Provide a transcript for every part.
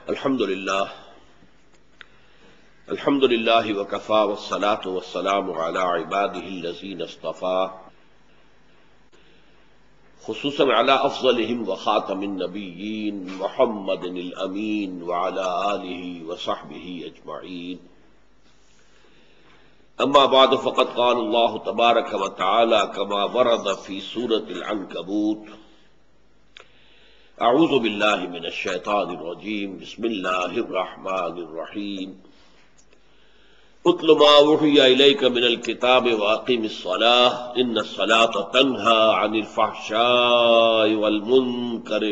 الحمد للہ وکفا والصلاة والسلام علی عباده الذین اصطفى خصوصاً علی افضلهم وخاتم النبیین محمد الامین وعلی آلہ وصحبہ اجمعین. اما بعد فقد قال اللہ تبارک وتعالی کما ورد فی سورة العنکبوت: اعوذ باللہ من الشیطان الرجیم بسم اللہ الرحمن الرحیم. اتل ما اوحی الیک من الکتاب واقم الصلاة ان الصلاة تنہی عن الفحشاء والمنکر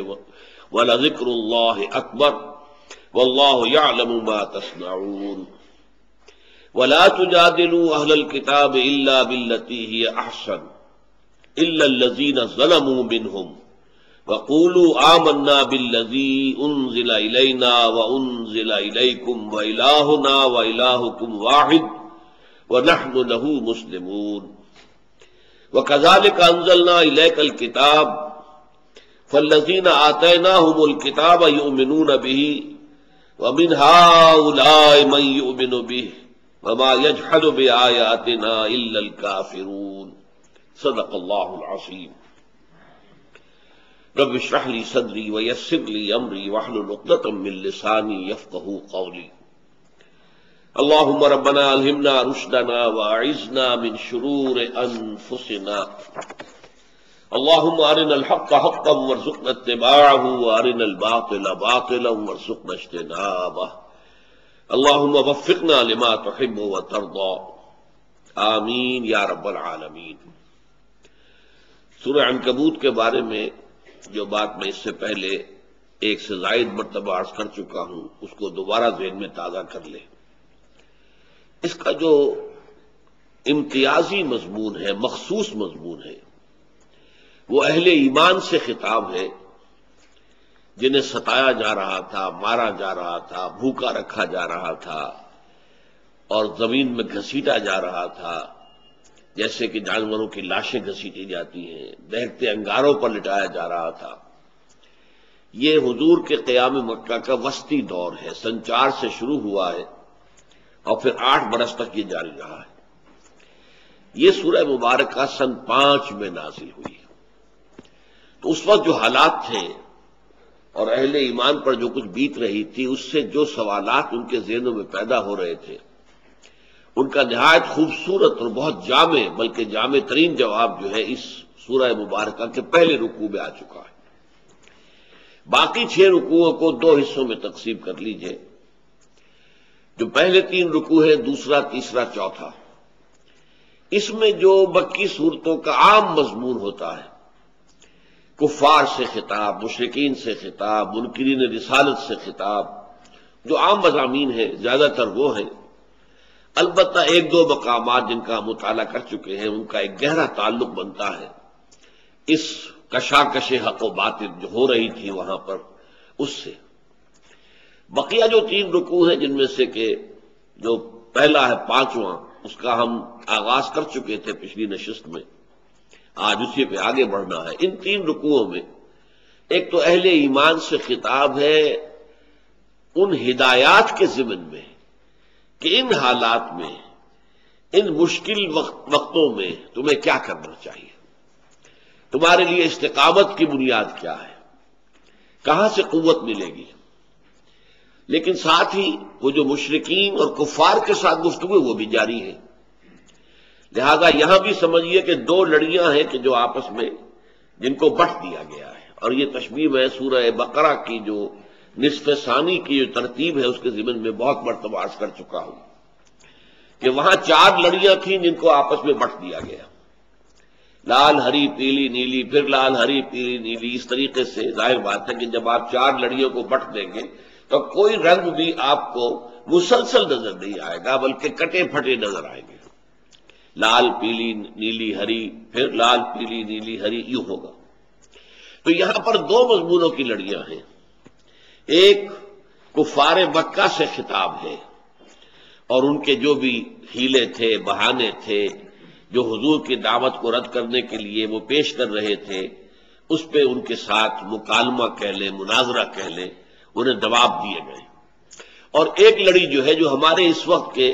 ولذکر اللہ اکبر واللہ یعلم ما تصنعون. ولا تجادلوا اہل الکتاب الا باللتی ہی احسن الا الذین ظلموا منہم وَقُولُوا آمَنَّا بِالَّذِي أُنزِلَ إِلَيْنَا وَأُنزِلَ إِلَيْكُمْ وَإِلَٰهُنَا وَإِلَٰهُكُمْ وَاحِدٌ وَنَحْنُ لَهُ مُسْلِمُونَ. وَكَذَلِكَ أَنزَلْنَا إِلَيْكَ الْكِتَابَ فَالَّذِينَ آتَيْنَاهُمُ الْكِتَابَ يُؤْمِنُونَ بِهِ وَمِنْ هَٰؤُلَاءِ مَن يُؤْمِنُ بِهِ وَمَا يَجْحَدُ بِآيَاتِنَا إِلَّا الْكَافِرُونَ. صدق اللہ العظیم. رب اشرح لی صدری ویسر لی امری واحلل عقدۃ من لسانی یفقہوا قولی. اللہم ربنا الہمنا رشدنا واعذنا من شرور انفسنا. اللہم ارنا الحق حقا وارزقنا اتباعہ وارنا الباطل باطلا وارزقنا اجتنابہ. اللہم وفقنا لما تحب وترضى. آمین یا رب العالمین. سورہ عنکبوت کے بارے میں جو بات میں اس سے پہلے ایک سے زائد مرتبہ عرض کر چکا ہوں اس کو دوبارہ ذہن میں تازہ کر لیں. اس کا جو امتیازی مضمون ہے، مخصوص مضمون ہے، وہ اہل ایمان سے خطاب ہے جنہیں ستایا جا رہا تھا، مارا جا رہا تھا، بھوکا رکھا جا رہا تھا اور زمین میں گھسیٹا جا رہا تھا جیسے کہ جانوروں کی لاشیں گھسیٹی جاتی ہیں، دہتے انگاروں پر لٹایا جا رہا تھا. یہ حضور کے قیام مکہ کا وسطی دور ہے، سن 4 سے شروع ہوا ہے اور پھر 8 برس تک یہ جاری رہا ہے. یہ سورہ مبارکہ سن 5 میں نازل ہوئی. تو اس وقت جو حالات تھے اور اہل ایمان پر جو کچھ بیت رہی تھی، اس سے جو سوالات ان کے ذہنوں میں پیدا ہو رہے تھے، ان کا نہایت خوبصورت اور بہت جامع بلکہ جامع ترین جواب جو ہے اس سورہ مبارکہ کے پہلے رکوع میں آ چکا ہے. باقی 6 رکوعوں کو 2 حصوں میں تقسیم کر لیجئے. جو پہلے 3 رکوع ہیں، دوسرا، تیسرا، چوتھا، اس میں جو مکی صورتوں کا عام مضمون ہوتا ہے، کفار سے خطاب، مشرکین سے خطاب، منکرین رسالت سے خطاب، جو عام مضامین ہیں زیادہ تر وہ ہیں. البتہ 1-2 مقامات جن کا ہم مطالعہ کر چکے ہیں ان کا ایک گہرا تعلق بنتا ہے اس کشاکش حق و باطل جو ہو رہی تھی وہاں پر اس سے. بقیہ جو 3 رکوع ہیں جن میں سے کہ جو پہلا ہے 5واں، اس کا ہم آغاز کر چکے تھے پچھلی نشست میں، آج اسی پہ آگے بڑھنا ہے. ان 3 رکوعوں میں ایک تو اہل ایمان سے خطاب ہے ان ہدایات کے ضمن میں کہ ان حالات میں، ان مشکل وقتوں میں تمہیں کیا کرنا چاہیے، تمہارے لیے استقامت کی بنیاد کیا ہے، کہاں سے قوت ملے گی. لیکن ساتھ ہی وہ جو مشرکین اور کفار کے ساتھ گفتگو وہ بھی جاری ہے. لہذا یہاں بھی سمجھیے کہ 2 لڑیاں ہیں کہ جو آپس میں جن کو بٹ دیا گیا ہے. اور یہ تشبیہ میں سورہ بقرہ کی جو نصف ثانی کی جو ترتیب ہے اس کے ضمن میں بہت مرتبہ عرض کر چکا ہوں کہ وہاں 4 لڑیاں تھیں جن کو آپس میں بٹ دیا گیا، لال، ہری، پیلی، نیلی، پھر لال، ہری، پیلی، نیلی. اس طریقے سے ظاہر بات ہے کہ جب آپ 4 لڑیوں کو بٹ دیں گے تو کوئی رنگ بھی آپ کو مسلسل نظر نہیں آئے گا بلکہ کٹے پھٹے نظر آئیں گے. لال، پیلی، نیلی، ہری، پھر لال، پیلی، نیلی، ہری، یوں ہوگا. تو یہاں پر 2 مضمونوں کی لڑیاں ہیں. ایک کفار مکہ سے خطاب ہے اور ان کے جو بھی ہیلے تھے، بہانے تھے، جو حضور کی دعوت کو رد کرنے کے لیے وہ پیش کر رہے تھے، اس پہ ان کے ساتھ مکالمہ کہہ لیں، مناظرہ کہہ لیں، انہیں جواب دیے گئے۔ اور ایک لڑی جو ہے، جو ہمارے اس وقت کے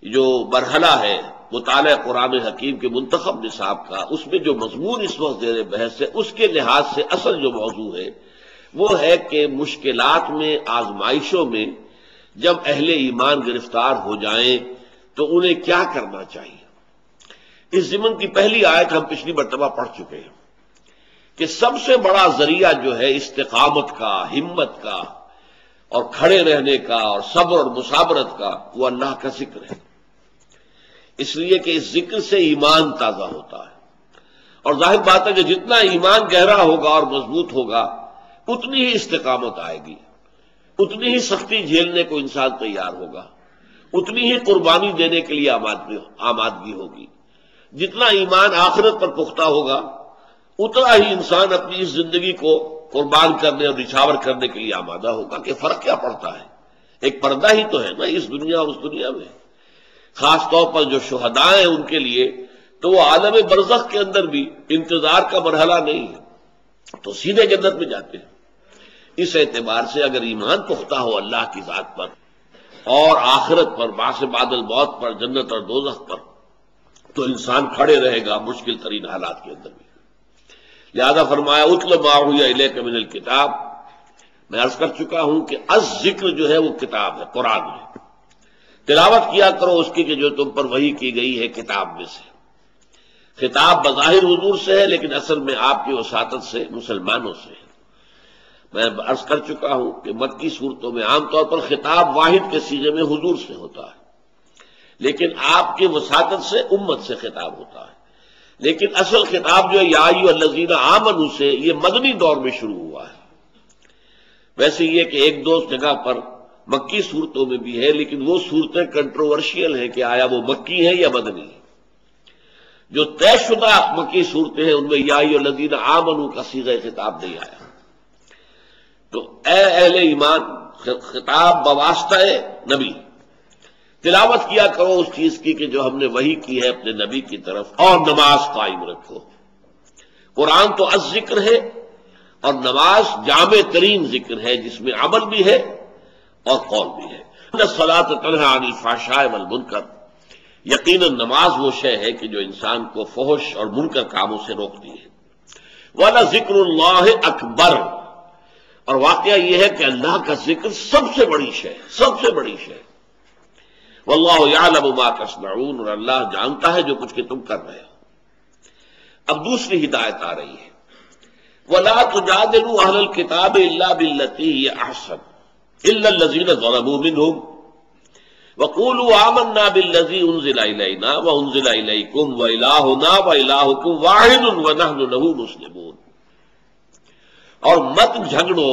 جو مرحلہ ہے مطالعہ قرآن حکیم کے منتخب نصاب کا، اس میں جو مضمون اس وقت زیر بحث ہے، اس کے لحاظ سے اصل جو موضوع ہے وہ ہے کہ مشکلات میں، آزمائشوں میں جب اہل ایمان گرفتار ہو جائیں تو انہیں کیا کرنا چاہیے۔ اس ضمن کی پہلی آیت ہم پچھلی مرتبہ پڑھ چکے ہیں کہ سب سے بڑا ذریعہ جو ہے استقامت کا، ہمت کا اور کھڑے رہنے کا اور صبر اور مصابرت کا، وہ اللہ کا ذکر ہے، اس لیے کہ اس ذکر سے ایمان تازہ ہوتا ہے۔ اور ظاہر بات ہے کہ جتنا ایمان گہرا ہوگا اور مضبوط ہوگا اتنی ہی استقامت آئے گی، اتنی ہی سختی جھیلنے کو انسان تیار ہوگا، اتنی ہی قربانی دینے کے لیے آمادگی ہوگی۔ جتنا ایمان آخرت پر پختہ ہوگا اتنا ہی انسان اپنی اس زندگی کو قربان کرنے اور نچھاور کرنے کے لیے آمادہ ہوگا۔ کہ فرق کیا پڑتا ہے، ایک پردہ ہی تو ہے نا اس دنیا اور اس دنیا میں۔ خاص طور پر جو شہداء ہیں ان کے لیے تو وہ عالم برزخ کے اندر بھی انتظار کا مرحلہ نہیں ہے، تو سیدھے جنت میں جاتے ہیں۔ اس اعتبار سے اگر ایمان پختہ ہو اللہ کی ذات پر اور آخرت پر، بعث بعد الموت پر، جنت اور دوزخ پر، تو انسان کھڑے رہے گا مشکل ترین حالات کے اندر بھی۔ لہذا فرمایا اتل ما اوحی الیک من الکتاب، میں عرض کر چکا ہوں کہ الذکر جو ہے وہ کتاب ہے، قرآن ہے، تلاوت کیا کرو اس کی کہ جو تم پر وحی کی گئی ہے کتاب میں سے۔ خطاب بظاہر حضور سے ہے لیکن اصل میں آپ کی وساطت سے مسلمانوں سے ہے۔ میں عرض کر چکا ہوں کہ مکی صورتوں میں عام طور پر خطاب واحد کے صیغے میں حضور سے ہوتا ہے، لیکن آپ کی وساطت سے امت سے خطاب ہوتا ہے۔ لیکن اصل خطاب جو ہے یا ایھا الذین آمنوا سے، یہ مدنی دور میں شروع ہوا ہے۔ ویسے یہ کہ ایک دو جگہ پر مکی صورتوں میں بھی ہے، لیکن وہ صورتیں کنٹروورشیل ہیں کہ آیا وہ مکی ہیں یا مدنی ہیں۔ جو طے شدہ مکی صورتیں ہیں ان میں یا ایھا الذین آمنوا کا صیغہ خطاب نہیں آیا۔ تو اے اہل ایمان، خطاب بواسطہ نبی، تلاوت کیا کرو اس چیز کی کہ جو ہم نے وحی کی ہے اپنے نبی کی طرف، اور نماز قائم رکھو۔ قرآن تو الذکر ہے اور نماز جامع ترین ذکر ہے جس میں عمل بھی ہے اور قول بھی ہے۔ ان الصلاۃ تنہی عن الفحشاء والمنکر، یقیناً نماز وہ شے ہے کہ جو انسان کو فحش اور منکر کاموں سے روکتی ہے۔ وَلَذِکْرُ اللَّہِ اکبر، اور واقعہ یہ ہے کہ اللہ کا ذکر سب سے بڑی شے، سب سے بڑی شے۔ واللہ یعلم ما تصنعون، اور اللہ جانتا ہے جو کچھ کہ تم کر رہے ہو۔ اب دوسری ہدایت آ رہی ہے، وَلَا تُجَادِلُوا أَهْلَ الْكِتَابِ إِلَّا بِالَّتِي هِيَ أَحْسَنُ إِلَّا الَّذِينَ ظَلَمُوا مِنْهُمْ وَقُولُوا آمَنَّا بِالَّذِي أُنزِلَ إِلَيْنَا وَأُنزِلَ إِلَيْكُمْ وَإِلَٰهُنَا وَإِلَٰهُكُمْ وَاحِدٌ وَنَحْنُ لَهُ مُسْلِمُونَ۔ اور مت جھگڑو،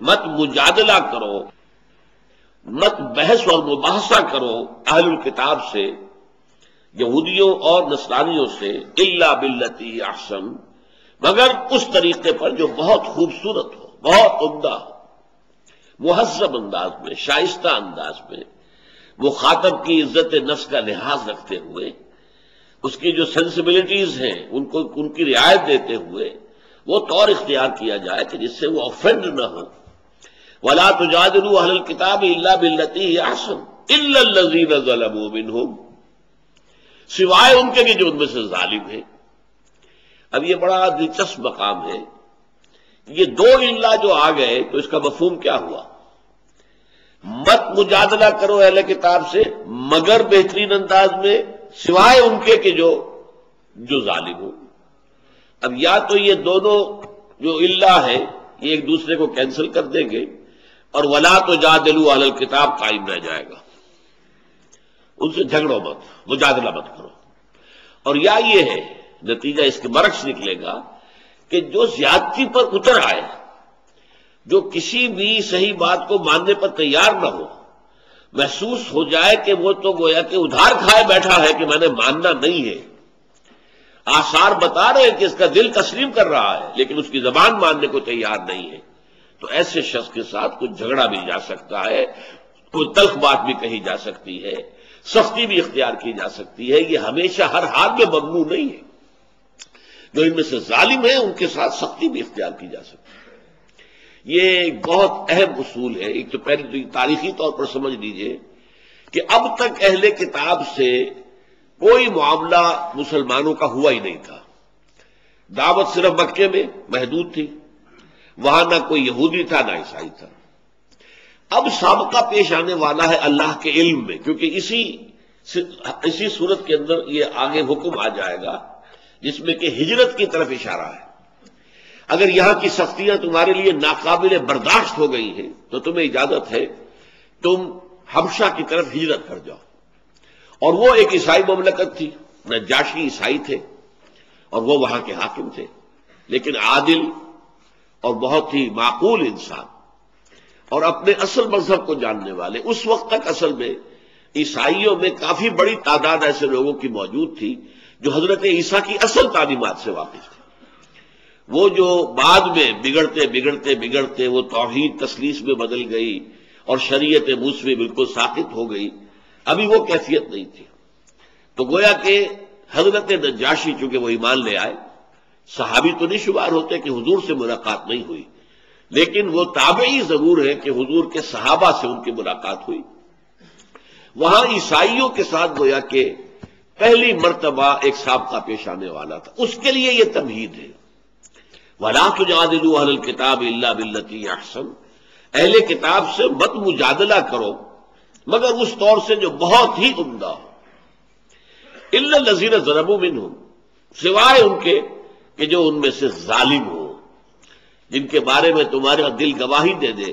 مت مجادلہ کرو، مت بحث اور مباحثہ کرو اہل الکتاب سے، یہودیوں اور نصرانیوں سے، الا باللتی احسن، مگر اس طریقے پر جو بہت خوبصورت ہو، بہت عمدہ ہو، مہذب انداز میں، شائستہ انداز میں، مخاطب کی عزت نفس کا لحاظ رکھتے ہوئے، اس کی جو سینسبلٹیز ہیں ان کی رعایت دیتے ہوئے وہ طور اختیار کیا جائے کہ جس سے وہ آفینڈ نہ ہو۔ وَلَا تُجَادِلُوا أَهْلَ الْكِتَابِ إِلَّا بِالَّتِي هِيَ أَحْسَنُ إِلَّا الَّذِينَ ظَلَمُوا مِنْهُمْ، سوائے ان کے کہ جو ان میں سے ظالم ہیں۔ اب یہ بڑا دلچسپ مقام ہے، یہ دو الا جو آ گئے تو اس کا مفہوم کیا ہوا؟ مت مجادلہ کرو اہل کتاب سے مگر بہترین انداز میں، سوائے ان کے کہ جو ظالم ہو۔ اب یا تو یہ دونوں جو الا ہے یہ ایک دوسرے کو کینسل کر دیں گے اور ولا تجادلوا اہل الکتاب قائم رہ جائے گا، ان سے جھگڑو مت، مجادلہ مت کرو۔ اور یا یہ ہے نتیجہ اس کے برعکس نکلے گا کہ جو زیادتی پر اتر آئے، جو کسی بھی صحیح بات کو ماننے پر تیار نہ ہو، محسوس ہو جائے کہ وہ تو گویا کہ ادھار کھائے بیٹھا ہے کہ میں نے ماننا نہیں ہے، آثار بتا رہے ہیں کہ اس کا دل تسلیم کر رہا ہے لیکن اس کی زبان ماننے کو تیار نہیں ہے، تو ایسے شخص کے ساتھ کچھ جھگڑا بھی جا سکتا ہے، کوئی تلخ بات بھی کہی جا سکتی ہے، سختی بھی اختیار کی جا سکتی ہے۔ یہ ہمیشہ ہر حال میں ممنوع نہیں ہے، جو ان میں سے ظالم ہیں ان کے ساتھ سختی بھی اختیار کی جا سکتی ہے۔ یہ ایک بہت اہم اصول ہے. ایک تو پہلے تو تاریخی طور پر سمجھ لیجئے کہ اب تک اہل کتاب سے کوئی معاملہ مسلمانوں کا ہوا ہی نہیں تھا. دعوت صرف مکے میں محدود تھی، وہاں نہ کوئی یہودی تھا نہ عیسائی تھا. اب سابقہ پیش آنے والا ہے اللہ کے علم میں، کیونکہ اسی صورت کے اندر یہ آگے حکم آ جائے گا جس میں کہ ہجرت کی طرف اشارہ ہے. اگر یہاں کی سختیاں تمہارے لیے ناقابل برداشت ہو گئی ہیں تو تمہیں اجازت ہے تم حبشہ کی طرف ہجرت کر جاؤ. اور وہ ایک عیسائی مملکت تھی، نجاشی عیسائی تھے اور وہ وہاں کے حاکم تھے، لیکن عادل اور بہت ہی معقول انسان اور اپنے اصل مذہب کو جاننے والے. اس وقت تک اصل میں عیسائیوں میں کافی بڑی تعداد ایسے لوگوں کی موجود تھی جو حضرت عیسیٰ کی اصل تعلیمات سے واقف تھے. وہ جو بعد میں بگڑتے وہ توحید تثلیث میں بدل گئی اور شریعت موسوی بالکل ساقط ہو گئی، ابھی وہ کیفیت نہیں تھی. تو گویا کہ حضرت نجاشی چونکہ وہ ایمان لے آئے، صحابی تو نہیں شمار ہوتے کہ حضور سے ملاقات نہیں ہوئی، لیکن وہ تابعی ضرور ہے کہ حضور کے صحابہ سے ان کی ملاقات ہوئی. وہاں عیسائیوں کے ساتھ گویا کہ پہلی مرتبہ ایک سابقہ پیش آنے والا تھا. اس کے لیے یہ تمہید ہے، وَلَا تُجَادِلُوا أَهْلَ الْكِتَابِ إِلَّا بِالَّتِي أَحْسَنُ. اہل کتاب سے مت مجادلہ کرو مگر اس طور سے جو بہت ہی عمدہ ہو. إِلَّا الَّذِينَ ظَلَمُوا مِنْهُمْ، سوائے ان کے کہ جو ان میں سے ظالم ہو، جن کے بارے میں تمہارا دل گواہی دے دے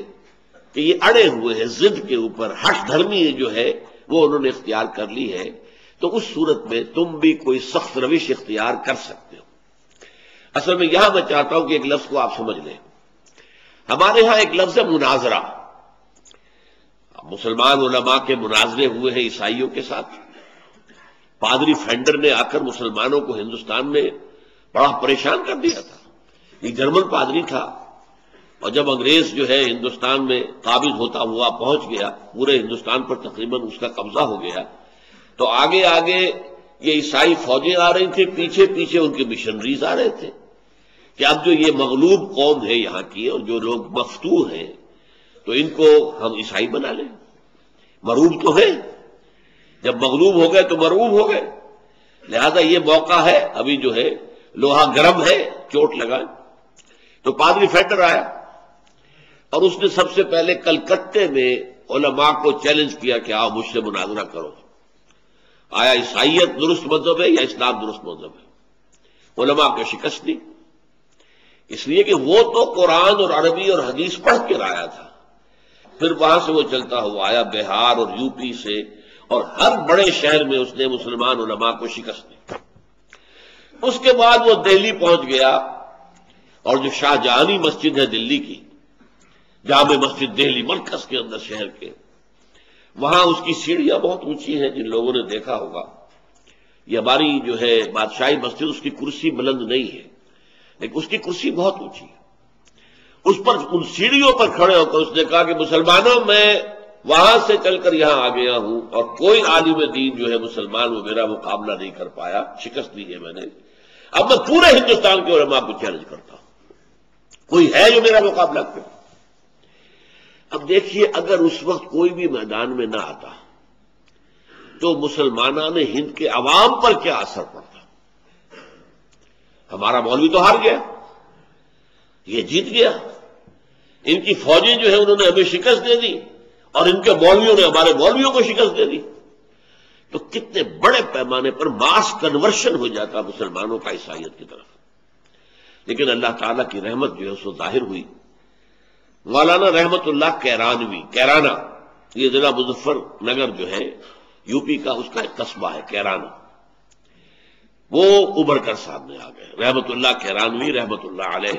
کہ یہ اڑے ہوئے ہیں ضد کے اوپر، ہٹ دھرمی جو ہے وہ انہوں نے اختیار کر لی ہے، تو اس صورت میں تم بھی کوئی سخت روش اختیار کر سکتے ہو. اصل میں یہاں میں چاہتا ہوں کہ ایک لفظ کو آپ سمجھ لیں. ہمارے ہاں ایک لفظ ہے مناظرہ. مسلمان علماء کے مناظرے ہوئے ہیں عیسائیوں کے ساتھ. پادری فینڈر نے آ کر مسلمانوں کو ہندوستان میں بڑا پریشان کر دیا تھا. یہ جرمن پادری تھا، اور جب انگریز جو ہے ہندوستان میں قابض ہوتا ہوا پہنچ گیا، پورے ہندوستان پر تقریباً اس کا قبضہ ہو گیا، تو آگے یہ عیسائی فوجیں آ رہی تھیں، پیچھے ان کے مشنریز آ رہے تھے کہ اب جو یہ مغلوب قوم ہے یہاں کی اور جو لوگ مفتوح ہیں تو ان کو ہم عیسائی بنا لیں. مروب تو ہے، جب مغلوب ہو گئے تو مرعوب ہو گئے، لہذا یہ موقع ہے، ابھی جو ہے لوہا گرم ہے، چوٹ لگا. تو پادری فینڈر آیا اور اس نے سب سے پہلے کلکتے میں علماء کو چیلنج کیا کہ آؤ مجھ سے مناظرہ کرو. آیا عیسائیت درست مذہب ہے یا اسلام درست مذہب ہے؟ علماء کو شکست دی، اس لیے کہ وہ تو قرآن اور عربی اور حدیث پڑھ کے آیا تھا. پھر وہاں سے وہ چلتا ہوا آیا بہار اور یو پی سے، اور ہر بڑے شہر میں اس نے مسلمان علماء کو شکست دی. اس کے بعد وہ دہلی پہنچ گیا، اور جو شاہ جہانی مسجد ہے دلی کی، جامع مسجد دہلی مرکز کے اندر شہر کے، وہاں اس کی سیڑھیاں بہت اونچی ہیں. جن لوگوں نے دیکھا ہوگا، یہ ہماری جو ہے بادشاہی مسجد، اس کی کرسی بلند نہیں ہے لیکن اس کی کرسی بہت اونچی ہے. اس پر ان سیڑھیوں پر کھڑے ہو کر اس نے کہا کہ مسلمانوں، میں وہاں سے چل کر یہاں آ گیا ہوں اور کوئی عالم دین جو ہے مسلمان وہ میرا مقابلہ نہیں کر پایا، شکست دی ہے میں نے. اب میں پورے ہندوستان کے علماء کو چیلنج کرتا ہوں، کوئی ہے جو میرا مقابلہ کرے. اب دیکھیے، اگر اس وقت کوئی بھی میدان میں نہ آتا تو مسلمانان ہند کے عوام پر کیا اثر پڑتا؟ ہمارا مولوی تو ہار گیا، یہ جیت گیا. ان کی فوجیں جو ہے انہوں نے ہمیں شکست دے دی، اور ان کے مولویوں نے ہمارے مولویوں کو شکست دے دی. تو کتنے بڑے پیمانے پر ماس کنورشن ہو جاتا مسلمانوں کا عیسائیت کی طرف. لیکن اللہ تعالیٰ کی رحمت جو ہے اس کو ظاہر ہوئی. مولانا رحمت اللہ کیرانہ، یہ ضلع مظفر نگر جو ہے یو پی کا، اس کا ایک قصبہ ہے کیرانہ، وہ ابھر کر سامنے آ گئے. رحمت اللہ کیرانوی رحمت اللہ علیہ،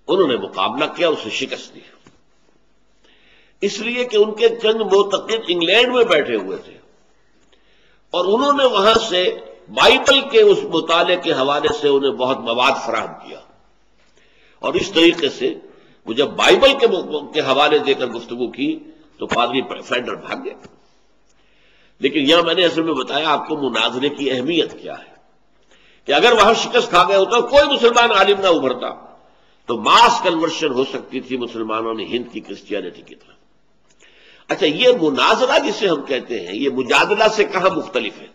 انہوں نے مقابلہ کیا، اسے شکست دی. اس لیے کہ ان کے چند معتقد انگلینڈ میں بیٹھے ہوئے تھے، اور انہوں نے وہاں سے بائبل کے اس مطالعے کے حوالے سے انہیں بہت مواد فراہم کیا. اور اس طریقے سے وہ جب بائبل کے حوالے دے کر گفتگو کی تو پادری فینڈر بھاگ گئے. لیکن یہاں میں نے اصل میں بتایا آپ کو مناظرے کی اہمیت کیا ہے، کہ اگر وہاں شکست کھا گیا ہوتا، کوئی مسلمان عالم نہ ابھرتا، تو ماس کنورشن ہو سکتی تھی مسلمانوں نے ہند کی کرسچینٹی کی طرف۔ اچھا، یہ مناظرہ جسے ہم کہتے ہیں، یہ مجادلہ سے کہاں مختلف ہے؟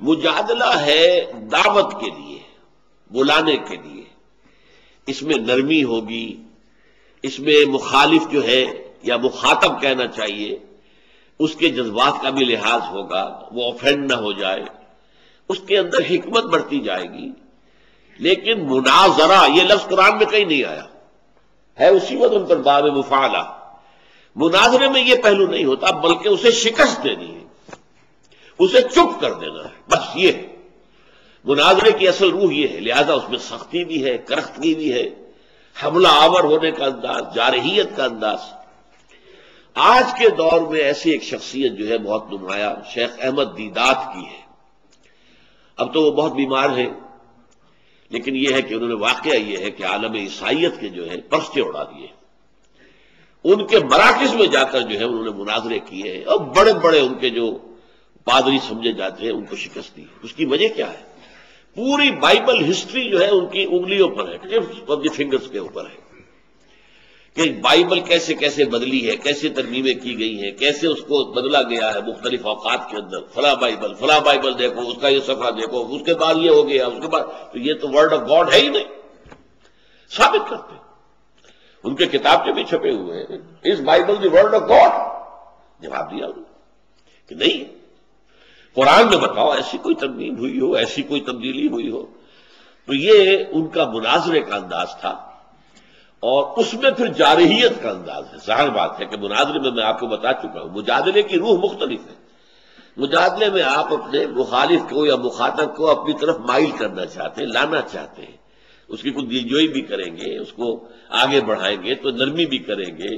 مجادلہ ہے دعوت کے لیے، بلانے کے لیے، اس میں نرمی ہوگی، اس میں مخالف جو ہے یا مخاطب کہنا چاہیے اس کے جذبات کا بھی لحاظ ہوگا، وہ آفینڈ نہ ہو جائے، اس کے اندر حکمت بڑھتی جائے گی۔ لیکن مناظرہ یہ لفظ قرآن میں کہیں نہیں آیا ہے، اسی وزن پر باب مفعلہ۔ مناظرے میں یہ پہلو نہیں ہوتا، بلکہ اسے شکست دینی ہے، اسے چپ کر دینا ہے، بس یہ ہے مناظرے کی اصل روح، یہ ہے۔ لہذا اس میں سختی بھی ہے، کرختگی بھی ہے، حملہ آور ہونے کا انداز، جارحیت کا انداز۔ آج کے دور میں ایسی ایک شخصیت جو ہے بہت نمایاں شیخ احمد دیدات کی ہے۔ اب تو وہ بہت بیمار ہیں، لیکن یہ ہے کہ انہوں نے واقعہ یہ ہے کہ عالم عیسائیت کے جو ہے پرچے اڑا دیے، ان کے مراکز میں جا کر جو ہے انہوں نے مناظرے کیے ہیں، اور بڑے بڑے ان کے جو پادری سمجھے جاتے ہیں ان کو شکست دی۔ اس کی وجہ کیا ہے؟ پوری بائبل ہسٹری جو ہے ان کی انگلیوں پر ہے، ٹپس آف دی فنگرز کے اوپر ہے، کہ بائبل کیسے کیسے بدلی ہے، کیسے ترمیمیں کی گئی ہیں، کیسے اس کو بدلا گیا ہے مختلف اوقات کے اندر۔ فلاں بائبل دیکھو، اس کا یہ صفحہ دیکھو، اس کے بعد یہ ہو گیا، اس کے بعد تو یہ تو ورڈ آف گاڈ ہے ہی نہیں، ثابت کرتے ان کے کتاب کے بھی چھپے ہوئے ہیں، اس Bible the word of God? جواب دیا انہوں نے کہ نہیں، قرآن میں بتاؤ ایسی کوئی ترمیم ہوئی ہو، ایسی کوئی تبدیلی ہوئی ہو۔ تو یہ ان کا مناظرے کا انداز تھا، اور اس میں پھر جارحیت کا انداز ہے۔ ظاہر بات ہے کہ مناظرے میں آپ کو بتا چکا ہوں، مجادلے کی روح مختلف ہے۔ مجادلے میں آپ اپنے مخالف کو یا مخاطب کو اپنی طرف مائل کرنا چاہتے ہیں، لانا چاہتے ہیں، اس کی کچھ دلجوئی بھی کریں گے، اس کو آگے بڑھائیں گے، تو نرمی بھی کریں گے،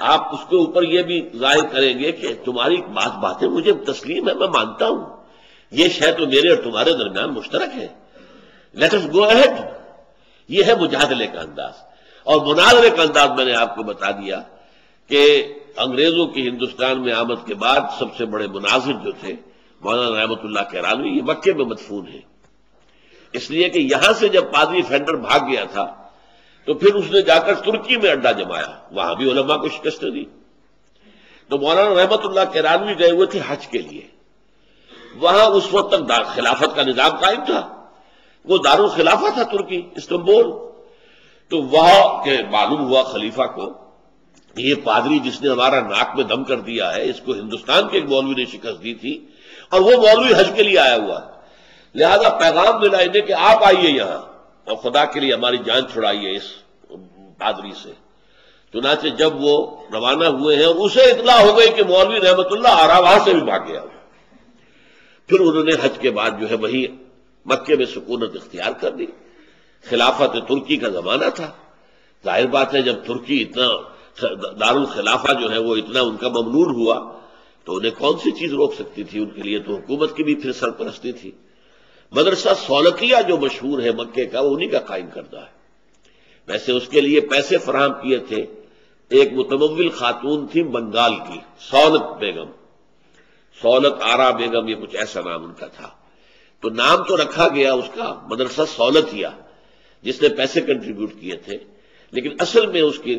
آپ اس کے اوپر یہ بھی ظاہر کریں گے کہ تمہاری باتیں مجھے تسلیم ہے، میں مانتا ہوں، یہ شے تو میرے اور تمہارے درمیان مشترک ہے، لیٹ اس گو اہیڈ۔ یہ ہے مجادلے کا انداز۔ اور مناظرے کا انداز میں نے آپ کو بتا دیا کہ انگریزوں کی ہندوستان میں آمد کے بعد سب سے بڑے مناظر جو تھے مولانا رحمت اللہ کیرانوی، یہ مکے میں مدفون ہیں، اس لیے کہ یہاں سے جب پادری فینڈر بھاگ گیا تھا تو پھر اس نے جا کر ترکی میں اڈا جمایا، وہاں بھی علماء کو شکستیں دی۔ تو مولانا رحمت اللہ کیرانوی گئے ہوئے تھے حج کے لیے، وہاں اس وقت تک خلافت کا نظام قائم تھا، وہ دارالخلافہ تھا ترکی، استنبول۔ تو وہاں کے معلوم ہوا خلیفہ کو یہ پادری جس نے ہمارا ناک میں دم کر دیا ہے، اس کو ہندوستان کے ایک مولوی نے شکست دی تھی، اور وہ مولوی حج کے لیے آیا ہوا ہے، لہذا پیغام ملا انہیں کہ آپ آئیے یہاں اور خدا کے لیے ہماری جان چھڑائیے اس پادری سے۔ چنانچہ جب وہ روانہ ہوئے ہیں اور اسے اطلاع ہو گئی کہ مولوی رحمت اللہ آ رہا، وہاں سے بھی بھاگ گیا، پھر انہوں نے حج کے بعد جو ہے وہی مکے میں سکونت اختیار کر دی۔ خلافت ترکی کا زمانہ تھا، ظاہر بات ہے جب ترکی اتنا دارالخلافہ جو ہے وہ اتنا ان کا ممنون ہوا تو انہیں کون سی چیز روک سکتی تھی؟ ان کے لیے تو حکومت کی بھی پھر سرپرستی تھی۔ مدرسہ سولتیہ جو مشہور ہے مکے کا، وہ انہی کا قائم کردہ ہے۔ ویسے اس کے لیے پیسے فراہم کیے تھے ایک متمول خاتون تھی بنگال کی، سولت بیگم، سولت آرا بیگم، یہ کچھ ایسا نام ان کا تھا۔ تو نام تو رکھا گیا اس کا مدرسہ سولتیہ، جس نے پیسے کنٹریبیوٹ کیے تھے، لیکن اصل میں اس کی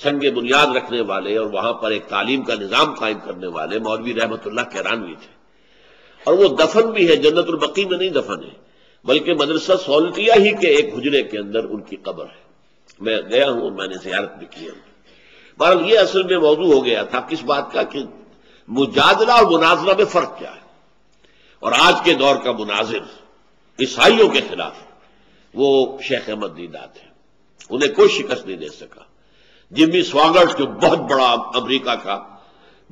سنگ بنیاد رکھنے والے اور وہاں پر ایک تعلیم کا نظام قائم کرنے والے مولوی رحمت اللہ کیرانوی تھے۔ اور وہ دفن بھی ہے، جنت البقیع میں نہیں دفن ہے، بلکہ مدرسہ سولتیہ ہی کے ایک حجرے کے اندر ان کی قبر ہے۔ میں گیا ہوں اور میں نے زیارت بھی کی ہے۔ بہرحال یہ اصل میں موضوع ہو گیا تھا کس بات کا کہ مجادلہ اور مناظرہ میں فرق کیا ہے، اور آج کے دور کا مناظر عیسائیوں کے خلاف وہ شیخ احمد دیدات ہیں، انہیں کوئی شکست نہیں دے سکا۔ جمی سواگرٹ جو بہت بڑا امریکہ کا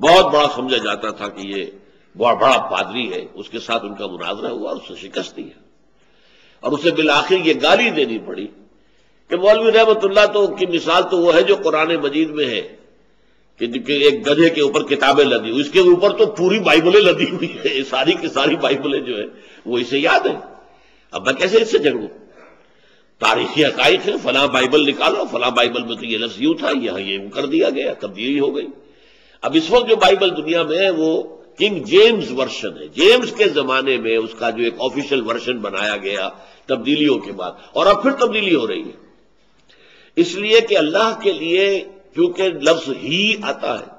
بہت بڑا سمجھا جاتا تھا کہ یہ بہت بڑا پادری ہے، اس کے ساتھ ان کا مناظرہ ہوا اور اس سے شکست دی ہے، اور اسے بالآخر یہ گالی دینی پڑی کہ مولوی رحمت اللہ تو کی مثال تو وہ ہے جو قرآن مجید میں ہے کہ ایک گدھے کے اوپر کتابیں لدی ہوئی، اس کے اوپر تو پوری بائبلیں لدی ہوئی ہے، ساری کی ساری بائبلیں جو ہے وہ اسے یاد ہے۔ اب میں کیسے اس سے جھگڑوں؟ تاریخی حقائق ہے، فلاں بائبل نکالو، فلاں بائبل میں تو یہ لفظ یوں تھا، یہاں یہ کر دیا گیا، تبدیلی ہو گئی۔ اب اس وقت جو بائبل دنیا میں ہے وہ کنگ جیمز ورشن ہے، جیمز کے زمانے میں اس کا جو ایک آفیشل ورشن بنایا گیا تبدیلیوں کے بعد، اور اب پھر تبدیلی ہو رہی ہے۔ اس لیے کہ اللہ کے لیے کیونکہ لفظ ہی آتا ہے،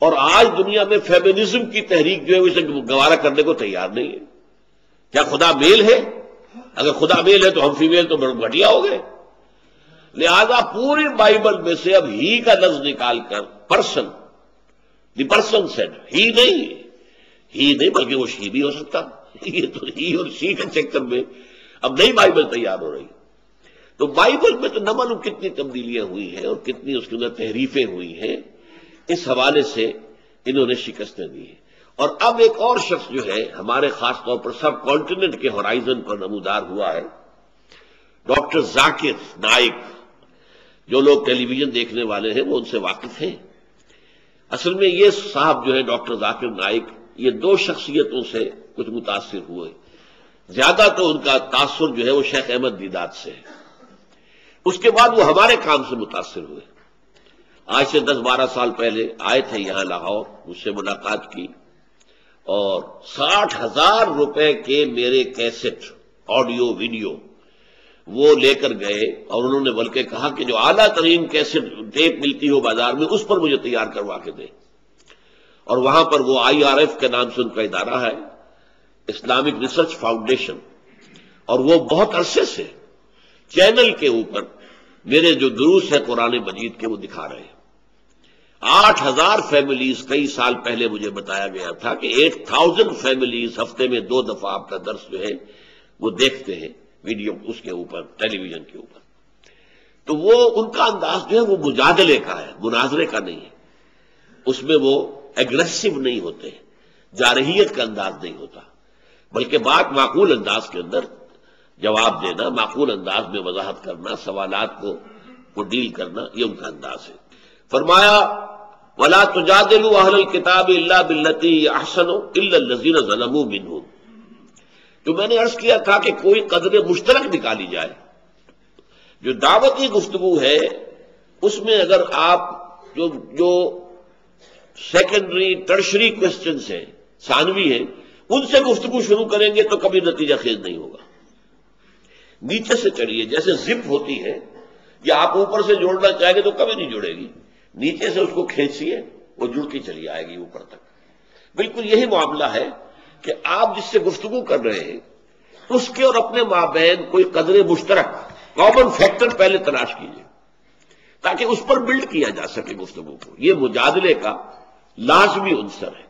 اور آج دنیا میں فیمنزم کی تحریک جو ہے اسے گوارا کرنے کو تیار نہیں ہے۔ کیا خدا میل ہے؟ اگر خدا میل ہے تو ہم فیمیل تو گھٹیا ہو گئے۔ لہذا پوری بائبل میں سے اب ہی کا لفظ نکال کر پرسن، دی پرسن سیڈ، ہی نہیں بلکہ وہ شی بھی ہو سکتا۔ یہ تو ہی اور شی کے چکر میں اب نئی بائبل تیار ہو رہی۔ تو بائبل میں تو نہ معلوم کتنی تبدیلیاں ہوئی ہیں اور کتنی اس کے اندر تحریفیں ہوئی ہیں، اس حوالے سے انہوں نے شکستیں دی ہیں۔ اور اب ایک اور شخص جو ہے ہمارے خاص طور پر سب کانٹیننٹ کے ہورائزن پر نمودار ہوا ہے، ڈاکٹر ذاکر نائک۔ جو لوگ ٹیلی ویژن دیکھنے والے ہیں وہ ان سے واقف ہیں۔ اصل میں یہ صاحب جو ہے ڈاکٹر ذاکر نائک، یہ دو شخصیتوں سے کچھ متاثر ہوئے۔ زیادہ تو ان کا تاثر جو ہے وہ شیخ احمد دیدات سے ہے، اس کے بعد وہ ہمارے کام سے متاثر ہوئے۔ آج سے 10-12 سال پہلے آئے تھے یہاں لاہور، مجھ سے ملاقات کی اور 60,000 روپے کے میرے کیسٹ آڈیو ویڈیو وہ لے کر گئے، اور انہوں نے بلکہ کہا کہ جو اعلیٰ ترین کیسٹ ٹیپ ملتی ہو بازار میں اس پر مجھے تیار کروا کے دیں۔ اور وہاں پر وہ IRF کے نام سے ان کا ادارہ ہے، اسلامک ریسرچ فاؤنڈیشن، اور وہ بہت عرصے سے چینل کے اوپر میرے جو دروس ہے قرآن مجید کے وہ دکھا رہے ہیں۔ 8,000 فیملیز، کئی سال پہلے مجھے بتایا گیا تھا کہ 8,000 فیملیز ہفتے میں 2 دفعہ آپ کا درس جو ہے وہ دیکھتے ہیں ویڈیو اس کے اوپر، ٹیلی ویژن کے اوپر۔ تو وہ ان کا انداز جو ہے وہ مجادلے کا ہے، مناظرے کا نہیں ہے۔ اس میں وہ ایگریسو نہیں ہوتے، جارحیت کا انداز نہیں ہوتا، بلکہ بات معقول انداز کے اندر جواب دینا، معقول انداز میں وضاحت کرنا، سوالات کو ڈیل کرنا، یہ ان کا انداز ہے۔ فرمایا وَلَا تُجَادِلُوا أَهْلَ الْكِتَابِ إِلَّا بِالَّتِي هِيَ أَحْسَنُ إِلَّا الَّذِينَ ظَلَمُوا مِنْهُمْ۔ تو میں نے عرض کیا تھا کہ کوئی قدر مشترک نکالی جائے۔ جو دعوتی گفتگو ہے اس میں اگر آپ جو سیکنڈری ٹرشری کوسچنز ہیں، ثانوی ہیں، ان سے گفتگو شروع کریں گے تو کبھی نتیجہ خیز نہیں ہوگا۔ نیچے سے چڑھیے، جیسے زپ ہوتی ہے، یا آپ اوپر سے جوڑنا چاہیں گے تو کبھی نہیں جڑے گی، نیچے سے اس کو کھینچیے، وہ جڑتی چلی آئے گی اوپر تک۔ بالکل یہی معاملہ ہے کہ آپ جس سے گفتگو کر رہے ہیں اس کے اور اپنے مابین کوئی قدر مشترک، کامن فیکٹر پہلے تلاش کیجیے تاکہ اس پر بلڈ کیا جا سکے گفتگو کو۔ یہ مجادلے کا لازمی عنصر ہے۔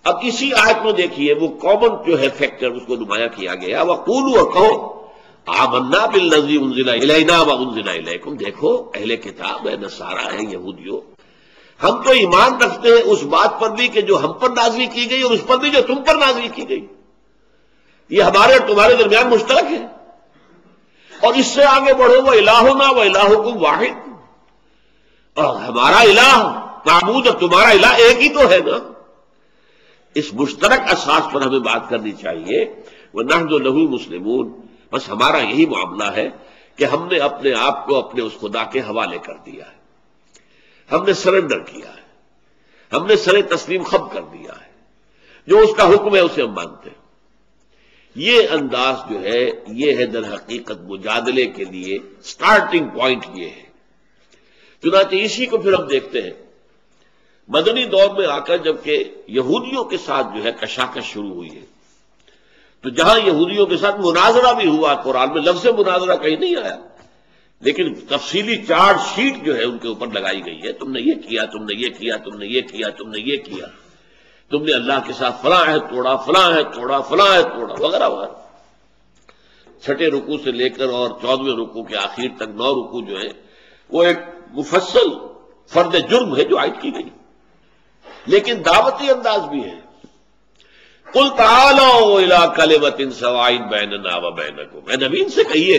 اب اسی آیت میں دیکھیے وہ کامن جو ہے فیکٹر اس کو نمایاں کیا گیا، وَقُولُوا، اور کہو آمنا بالذی انزل الینا وانزل الیکم۔ دیکھو اہل کتاب ہے، نصارا ہیں، یہودیوں، ہم تو ایمان رکھتے ہیں اس بات پر بھی کہ جو ہم پر نازل کی گئی اور اس پر بھی جو تم پر نازل کی گئی، یہ ہمارے اور تمہارے درمیان مشترک ہے۔ اور اس سے آگے بڑھو وہ الہنا و الہکم واحد، اور ہمارا الہ معبود اور تمہارا الہ ایک ہی تو ہے نا۔ اس مشترک اساس پر ہمیں بات کرنی چاہیے۔ وَنَحْنُ لَهُ مُسْلِمُونَ، بس ہمارا یہی معاملہ ہے کہ ہم نے اپنے آپ کو اپنے اس خدا کے حوالے کر دیا ہے، ہم نے سرنڈر کیا ہے، ہم نے سر تسلیم خم کر دیا ہے، جو اس کا حکم ہے اسے ہم مانتے ہیں۔ یہ انداز جو ہے یہ ہے در حقیقت مجادلے کے لیے سٹارٹنگ پوائنٹ یہ ہے۔ چنانچہ اسی کو پھر ہم دیکھتے ہیں مدنی دور میں آ کر، جبکہ یہودیوں کے ساتھ جو ہے کشاکش شروع ہوئی ہے، تو جہاں یہودیوں کے ساتھ مناظرہ بھی ہوا، قرآن میں لفظ مناظرہ کہیں نہیں آیا، لیکن تفصیلی چارج شیٹ جو ہے ان کے اوپر لگائی گئی ہے، تم نے یہ کیا، تم نے یہ کیا، تم نے یہ کیا، تم نے یہ کیا، تم نے اللہ کے ساتھ فلاں عہد توڑا، فلاں عہد توڑا، فلاں عہد توڑا، وغیرہ وغیرہ۔ 6 رکوع سے لے کر اور 14ویں رکوع کے آخر تک 9 رکوع جو ہے وہ ایک مفصل فرد جرم ہے جو عائد کی گئی، لیکن دعوتی انداز بھی ہے۔ قُلْ تَعَالَوْا إِلَىٰ كَلِمَةٍ سَوَاءٍ بَيْنَنَا وَبَيْنَكُمْ، اے نبی ان سے کہیے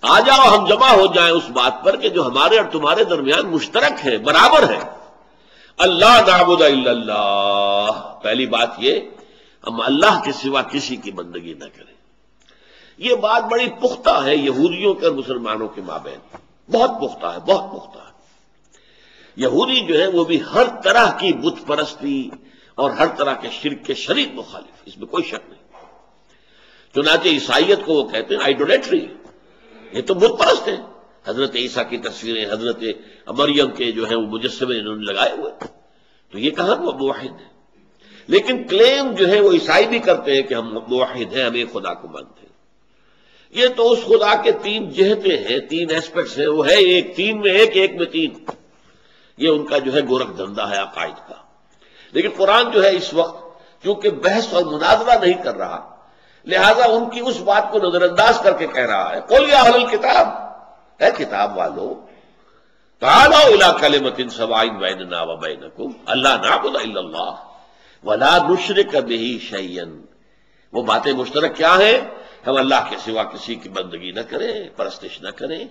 آ جاؤ ہم جمع ہو جائیں اس بات پر کہ جو ہمارے اور تمہارے درمیان مشترک ہے، برابر ہے۔ اللہ نعبد الا اللہ، پہلی بات یہ ہم اللہ کے سوا کسی کی بندگی نہ کریں۔ یہ بات بڑی پختہ ہے یہودیوں کے اور مسلمانوں کے مابین، بہت پختہ ہے، بہت پختہ ہے۔ یہودی جو ہے وہ بھی ہر طرح کی بت پرستی اور ہر طرح کے شرک کے شدید مخالف، اس میں کوئی شک نہیں۔ چنانچہ عیسائیت کو وہ کہتے ہیں آئیڈولیٹری، یہ تو بت پرست ہیں، حضرت عیسیٰ کی تصویریں، حضرت مریم کے جو ہیں وہ مجسمے انہوں نے لگائے ہوئے، تو یہ کہاں وہ موحد ہے؟ لیکن کلیم جو ہے وہ عیسائی بھی کرتے ہیں کہ ہم موحد ہیں، ہم ایک خدا کو مانتے ہیں۔ یہ تو اس خدا کے تین جہتیں ہیں، تین ایسپیکٹس ہیں، وہ ہے ایک، تین میں ایک، ایک میں تین۔ یہ ان کا جو ہے گورکھ دھندا ہے عقائد کا۔ لیکن قرآن جو ہے اس وقت کیونکہ بحث اور مناظرہ نہیں کر رہا، لہذا ان کی اس بات کو نظر انداز کر کے کہہ رہا ہے، قل یا اہل الکتاب، اے کتاب والو، تعالوا الی کلمۃ سواء بیننا وبینکم الا نعبد الا اللہ ولا نشرک بہ شیئا۔ وہ باتیں مشترک کیا ہیں؟ ہم اللہ کے سوا کسی کی بندگی نہ کریں، پرستش نہ کریں،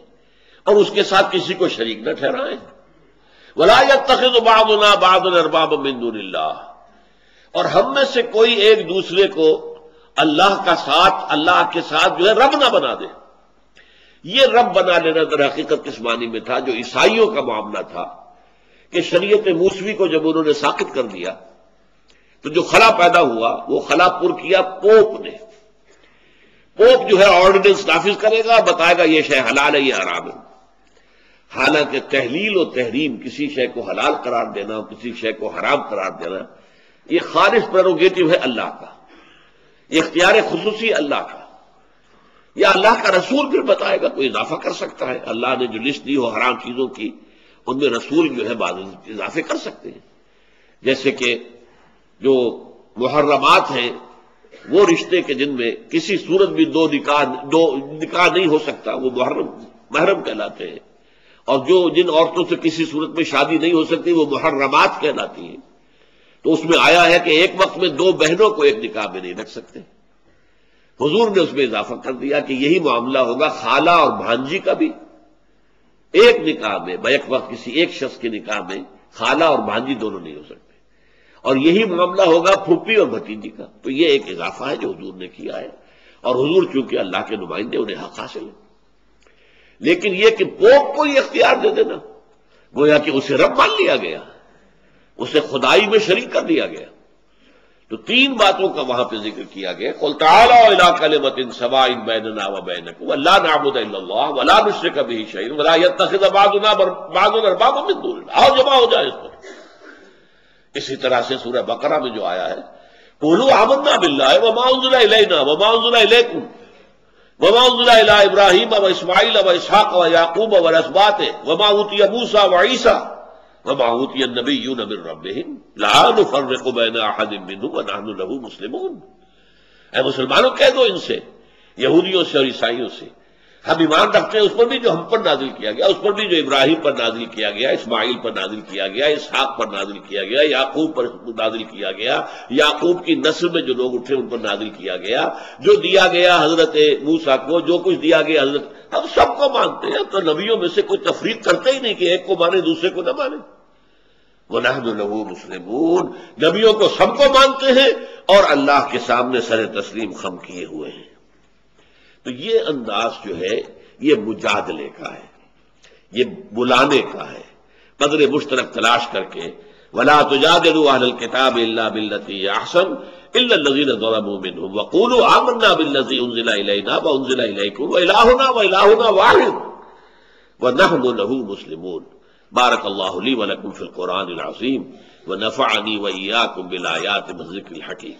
اور اس کے ساتھ کسی کو شریک نہ ٹھہرائیں۔ ولا یتخذ بعضنا بعضا اربابا من دون اللہ، اور ہم میں سے کوئی ایک دوسرے کو اللہ کے ساتھ جو ہے رب نہ بنا دے۔ یہ رب بنا لینا در حقیقت کس معنی میں تھا؟ جو عیسائیوں کا معاملہ تھا کہ شریعت موسوی کو جب انہوں نے ساقط کر دیا تو جو خلا پیدا ہوا وہ خلا پر کیا پوپ نے۔ پوپ جو ہے آرڈیننس نافذ کرے گا، بتائے گا یہ شے حلال ہے، یہ حرام ہے۔ حالانکہ تحلیل و تحریم، کسی شے کو حلال قرار دینا اور کسی شے کو حرام قرار دینا، یہ خالص پریروگیٹو ہے اللہ کا، یہ اختیار خصوصی اللہ کا، یا اللہ کا رسول پھر بتائے گا، کوئی اضافہ کر سکتا ہے۔ اللہ نے جو لسٹ دی ہو حرام چیزوں کی، ان میں رسول جو ہے بعض اضافے کر سکتے ہیں، جیسے کہ جو محرمات ہیں وہ رشتے کے جن میں کسی صورت بھی دو نکاح نہیں ہو سکتا، وہ محرم کہلاتے ہیں، اور جو جن عورتوں سے کسی صورت میں شادی نہیں ہو سکتی وہ محرمات کہلاتی ہیں۔ تو اس میں آیا ہے کہ ایک وقت میں دو بہنوں کو ایک نکاح میں نہیں رکھ سکتے۔ حضور نے اس میں اضافہ کر دیا کہ یہی معاملہ ہوگا خالہ اور بھانجی کا بھی، ایک نکاح میں بیک وقت کسی ایک شخص کے نکاح میں خالہ اور بھانجی دونوں نہیں ہو سکتے، اور یہی معاملہ ہوگا پھوپھی اور بھتیجی کا۔ تو یہ ایک اضافہ ہے جو حضور نے کیا ہے، اور حضور چونکہ اللہ کے نمائندے انہیں حق حاصل ہے۔ لیکن یہ کہ پوپ کو یہ اختیار دے دینا، گویا کہ اسے رب مان لیا گیا، اسے خدائی میں شریک کر دیا گیا۔ تو تین باتوں کا وہاں پہ ذکر کیا گیا، قل تعالوا الی کلمۃ سواء بیننا وبینکم الا نعبد الا اللہ ولا نشرک بہ شیئا ولا یتخذ بعضنا بعضا اربابا من دون اللہ۔ آؤ جمع ہو جائے اس پر۔ اسی طرح سے سورہ بقرہ میں جو آیا ہے، قولوا آمنا باللہ وما انزل الینا وما انزل الیکم وما انزل الی ابراہیم واسماعیل واسحاق ویعقوب والاسباط وما اوتی موسیٰ وعیسیٰ وما اوتی النبیون من ربہم لا نفرق بین احد منہم ونحن لہ مسلمون۔ اے مسلمانوں کہہ دو ان سے، یہودیوں سے اور عیسائیوں سے، ہم ایمان رکھتے ہیں اس پر بھی جو ہم پر نازل کیا گیا، اس پر بھی جو ابراہیم پر نازل کیا گیا، اسماعیل پر نازل کیا گیا، اسحاق پر نازل کیا گیا، یعقوب پر نازل کیا گیا، یعقوب کی نسل میں جو لوگ اٹھے ان پر نازل کیا گیا، جو دیا گیا حضرت موسیٰ کو، جو کچھ دیا گیا ہم سب کو مانتے ہیں۔ تو نبیوں میں سے کوئی تفریق کرتے ہی نہیں کہ ایک کو مانے دوسرے کو نہ مانے۔ وَنَحْنُ لَهُ مُسْلِمُونَ، نبیوں کو سب کو مانتے ہیں اور اللہ کے سامنے سر تسلیم خم کیے ہوئے ہیں۔ تو یہ انداز جو ہے یہ مجادلے کا ہے، یہ بلانے کا ہے، قدر مشترک تلاش کر کے وَلَا تُجَادِلُوا أَهْلَ الْكِتَابِ إِلَّا بِالَّتِي هِيَ أَحْسَنُ إِلَّا الَّذِينَ ظَلَمُوا مِنْهُمْ وَقُولُوا آمَنَّا بِالَّذِي أُنزِلَ إِلَيْنَا وَأُنزِلَ إِلَيْكُمْ وَإِلَٰهُنَا وَإِلَٰهُنَا وَاحِدٌ وَنَحْنُ لَهُ مُسْلِمُونَ۔ بارك الله لي ولكم في القرآن العظيم ونفعني وإياكم بالآيات والذكر الحكيم۔